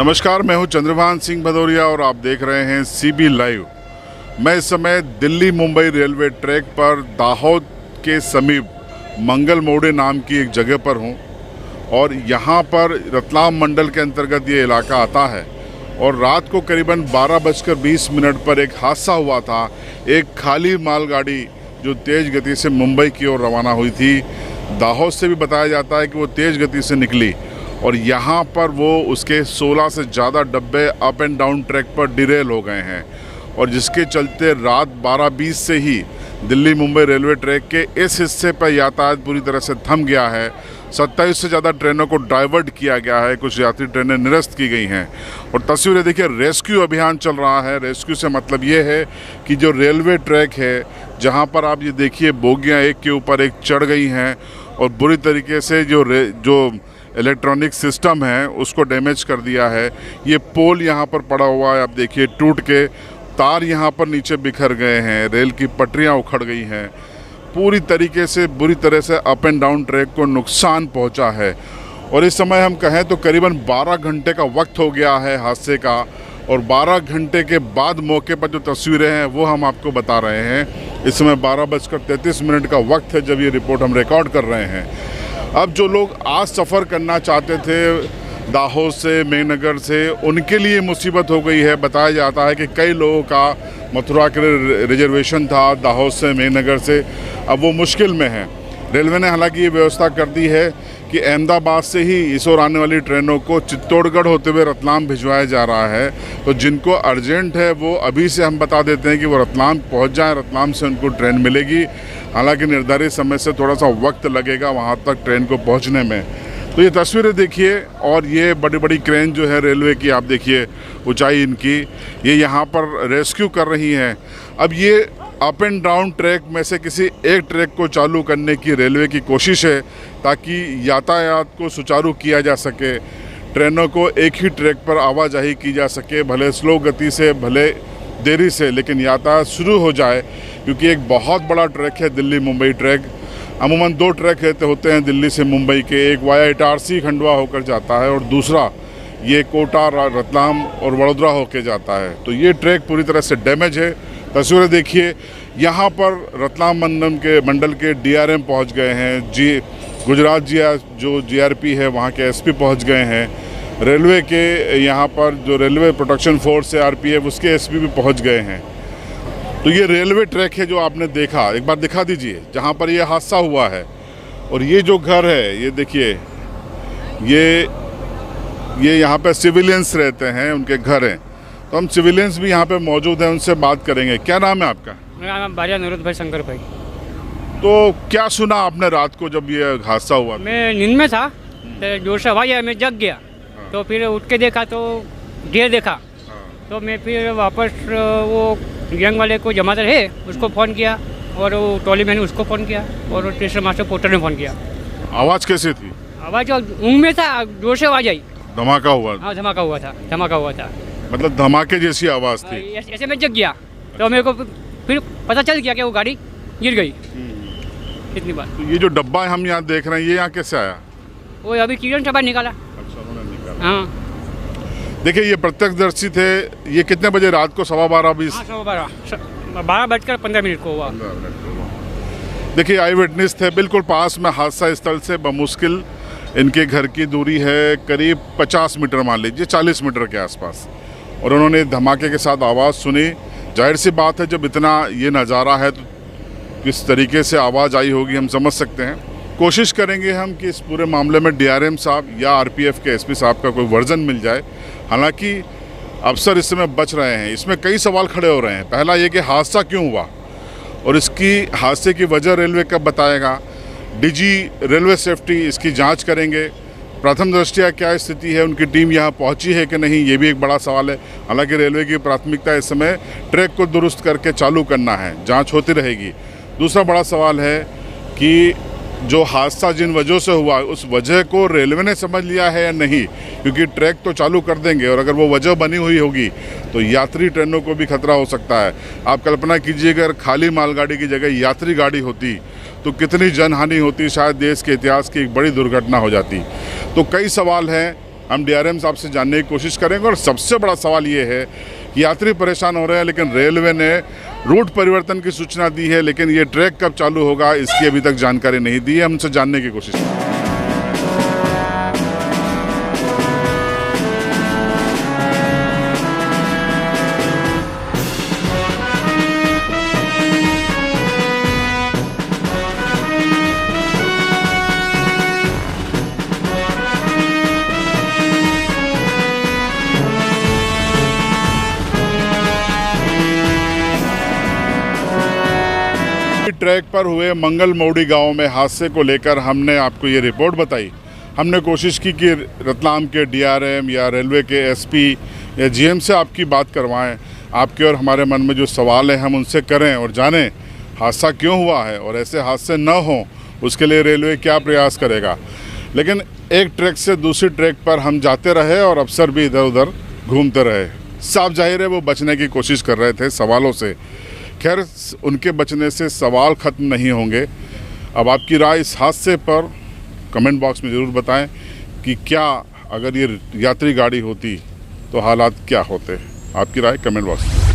नमस्कार, मैं हूं चंद्रभान सिंह भदौरिया और आप देख रहे हैं सीबी लाइव। मैं इस समय दिल्ली मुंबई रेलवे ट्रैक पर दाहोद के समीप मंगल मोड़े नाम की एक जगह पर हूं और यहां पर रतलाम मंडल के अंतर्गत ये इलाका आता है और रात को करीबन 12:20 पर एक हादसा हुआ था। एक खाली मालगाड़ी जो तेज़ गति से मुंबई की ओर रवाना हुई थी, दाहोद से भी बताया जाता है कि वो तेज़ गति से निकली और यहाँ पर वो उसके 16 से ज़्यादा डब्बे अप एंड डाउन ट्रैक पर डिरेल हो गए हैं और जिसके चलते रात 12:20 से ही दिल्ली मुंबई रेलवे ट्रैक के इस हिस्से पर यातायात पूरी तरह से थम गया है। 27 से ज़्यादा ट्रेनों को डाइवर्ट किया गया है, कुछ यात्री ट्रेनें निरस्त की गई हैं और तस्वीरें देखिए, रेस्क्यू अभियान चल रहा है। रेस्क्यू से मतलब ये है कि जो रेलवे ट्रैक है, जहाँ पर आप ये देखिए बोगियाँ एक के ऊपर एक चढ़ गई हैं और बुरी तरीके से जो इलेक्ट्रॉनिक सिस्टम है उसको डैमेज कर दिया है। ये पोल यहाँ पर पड़ा हुआ है, आप देखिए टूट के तार यहाँ पर नीचे बिखर गए हैं, रेल की पटरियाँ उखड़ गई हैं, पूरी तरीके से बुरी तरह से अप एंड डाउन ट्रैक को नुकसान पहुँचा है। और इस समय हम कहें तो करीबन 12 घंटे का वक्त हो गया है हादसे का और 12 घंटे के बाद मौके पर जो तस्वीरें हैं वो हम आपको बता रहे हैं। इस समय 12:33 का वक्त है जब ये रिपोर्ट हम रिकॉर्ड कर रहे हैं। अब जो लोग आज सफ़र करना चाहते थे दाहोद से, मेहनगर से, उनके लिए मुसीबत हो गई है। बताया जाता है कि कई लोगों का मथुरा के रिजर्वेशन था दाहोद से, मेहनगर से, अब वो मुश्किल में है। रेलवे ने हालांकि ये व्यवस्था कर दी है कि अहमदाबाद से ही इस ओर आने वाली ट्रेनों को चित्तौड़गढ़ होते हुए रतलाम भिजवाया जा रहा है। तो जिनको अर्जेंट है वो अभी से हम बता देते हैं कि वो रतलाम पहुंच जाएं, रतलाम से उनको ट्रेन मिलेगी। हालांकि निर्धारित समय से थोड़ा सा वक्त लगेगा वहां तक ट्रेन को पहुंचने में। तो ये तस्वीरें देखिए और ये बड़ी बड़ी क्रेन जो है रेलवे की, आप देखिए ऊंचाई इनकी, ये यहाँ पर रेस्क्यू कर रही हैं। अब ये अप एंड डाउन ट्रैक में से किसी एक ट्रैक को चालू करने की रेलवे की कोशिश है ताकि यातायात को सुचारू किया जा सके, ट्रेनों को एक ही ट्रैक पर आवाजाही की जा सके, भले स्लो गति से, भले देरी से, लेकिन यातायात शुरू हो जाए। क्योंकि एक बहुत बड़ा ट्रैक है दिल्ली मुंबई ट्रैक। अमूमन 2 ट्रैक होते हैं दिल्ली से मुंबई के, एक वाया इटारसी खंडवा होकर जाता है और दूसरा ये कोटा, रतलाम और वडोदरा होकर जाता है। तो ये ट्रैक पूरी तरह से डैमेज है। तस्वीरें देखिए, यहाँ पर रतलाम मंडल के DRM पहुँच गए हैं, गुजरात जो GRP है वहाँ के SP पहुँच गए हैं, रेलवे के यहाँ पर जो रेलवे प्रोटेक्शन फोर्स है RPF उसके SP भी पहुँच गए हैं। तो ये रेलवे ट्रैक है जो आपने देखा, एक बार दिखा दीजिए जहाँ पर ये हादसा हुआ है। और ये जो घर है, ये देखिए, ये यहाँ पे सिविलियंस रहते हैं, उनके घर हैं। तो हम सिविलियंस भी यहाँ पे मौजूद हैं, उनसे बात करेंगे। क्या नाम है आपका? मेरा नाम बारिया नूरुद्दीन भाई, शंकर भाई। तो क्या सुना आपने रात को जब ये हादसा हुआ? मैं नींद में था, तो जोर से आवाज़ आया, मैं जग गया। तो फिर उठ के देखा तो ढेर देखा। तो मैं फिर वापस वो गैंग वाले को जमादार है उसको फ़ोन किया और वो ट्रॉली मैंने उसको फ़ोन किया और स्टेशन मास्टर पोर्टर ने फ़ोन किया। आवाज़ कैसी थी? आवाज़ ऊँग में था, जोर से आवाज़ आई। धमाका हुआ? हाँ, धमाका हुआ था। मतलब धमाके जैसी आवाज़ थी? ऐसे मैं जग गया तो मेरे को फिर पता चल गया कि वो गाड़ी गिर गई। इतनी बात। तो ये जो डब्बा हम यहाँ देख रहे हैं, ये यहाँ कैसे आया? वो अभी किरण से बाहर निकाला। अच्छा, उन्होंने निकाला। हाँ, देखिए, ये प्रत्यक्षदर्शी थे। ये कितने बजे रात को? 12:15? हाँ, 12:15 को हुआ। देखिए, आई विटनेस थे, बिल्कुल पास में हादसा स्थल से बमुश्किल इनके घर की दूरी है करीब 50 मीटर, मान लीजिए 40 मीटर के आसपास। और उन्होंने धमाके के साथ आवाज़ सुनी। जाहिर सी बात है, जब इतना ये नज़ारा है तो किस तरीके से आवाज़ आई होगी हम समझ सकते हैं। कोशिश करेंगे हम कि इस पूरे मामले में DRM साहब या RPF के SP साहब का कोई वर्जन मिल जाए। हालांकि अफसर इस समय बच रहे हैं। इसमें कई सवाल खड़े हो रहे हैं। पहला ये कि हादसा क्यों हुआ और इसकी हादसे की वजह रेलवे कब बताएगा। DG रेलवे सेफ्टी इसकी जांच करेंगे। प्रथम दृष्टया क्या स्थिति है, उनकी टीम यहाँ पहुँची है कि नहीं, ये भी एक बड़ा सवाल है। हालांकि रेलवे की प्राथमिकता इस समय ट्रैक को दुरुस्त करके चालू करना है, जाँच होती रहेगी। दूसरा बड़ा सवाल है कि जो हादसा जिन वजहों से हुआ उस वजह को रेलवे ने समझ लिया है या नहीं, क्योंकि ट्रैक तो चालू कर देंगे और अगर वो वजह बनी हुई होगी तो यात्री ट्रेनों को भी खतरा हो सकता है। आप कल्पना कीजिए, अगर खाली मालगाड़ी की जगह यात्री गाड़ी होती तो कितनी जनहानि होती, शायद देश के इतिहास की एक बड़ी दुर्घटना हो जाती। तो कई सवाल हैं। हम डीआरएम साहब से जानने की कोशिश करेंगे। और सबसे बड़ा सवाल ये है कि यात्री परेशान हो रहे हैं, लेकिन रेलवे ने रूट परिवर्तन की सूचना दी है, लेकिन ये ट्रैक कब चालू होगा इसकी अभी तक जानकारी नहीं दी है। हम उनसे जानने की कोशिश करेंगे। ट्रैक पर हुए मंगल मौड़ी गांव में हादसे को लेकर हमने आपको ये रिपोर्ट बताई। हमने कोशिश की कि रतलाम के डीआरएम या रेलवे के एसपी या जीएम से आपकी बात करवाएं, आपके और हमारे मन में जो सवाल है हम उनसे करें और जानें हादसा क्यों हुआ है और ऐसे हादसे न हों उसके लिए रेलवे क्या प्रयास करेगा। लेकिन एक ट्रैक से दूसरी ट्रैक पर हम जाते रहे और अफसर भी इधर उधर घूमते रहे। साफ जाहिर है वो बचने की कोशिश कर रहे थे सवालों से। खैर, उनके बचने से सवाल ख़त्म नहीं होंगे। अब आपकी राय इस हादसे पर कमेंट बॉक्स में ज़रूर बताएं कि क्या अगर ये यात्री गाड़ी होती तो हालात क्या होते। आपकी राय कमेंट बॉक्स में।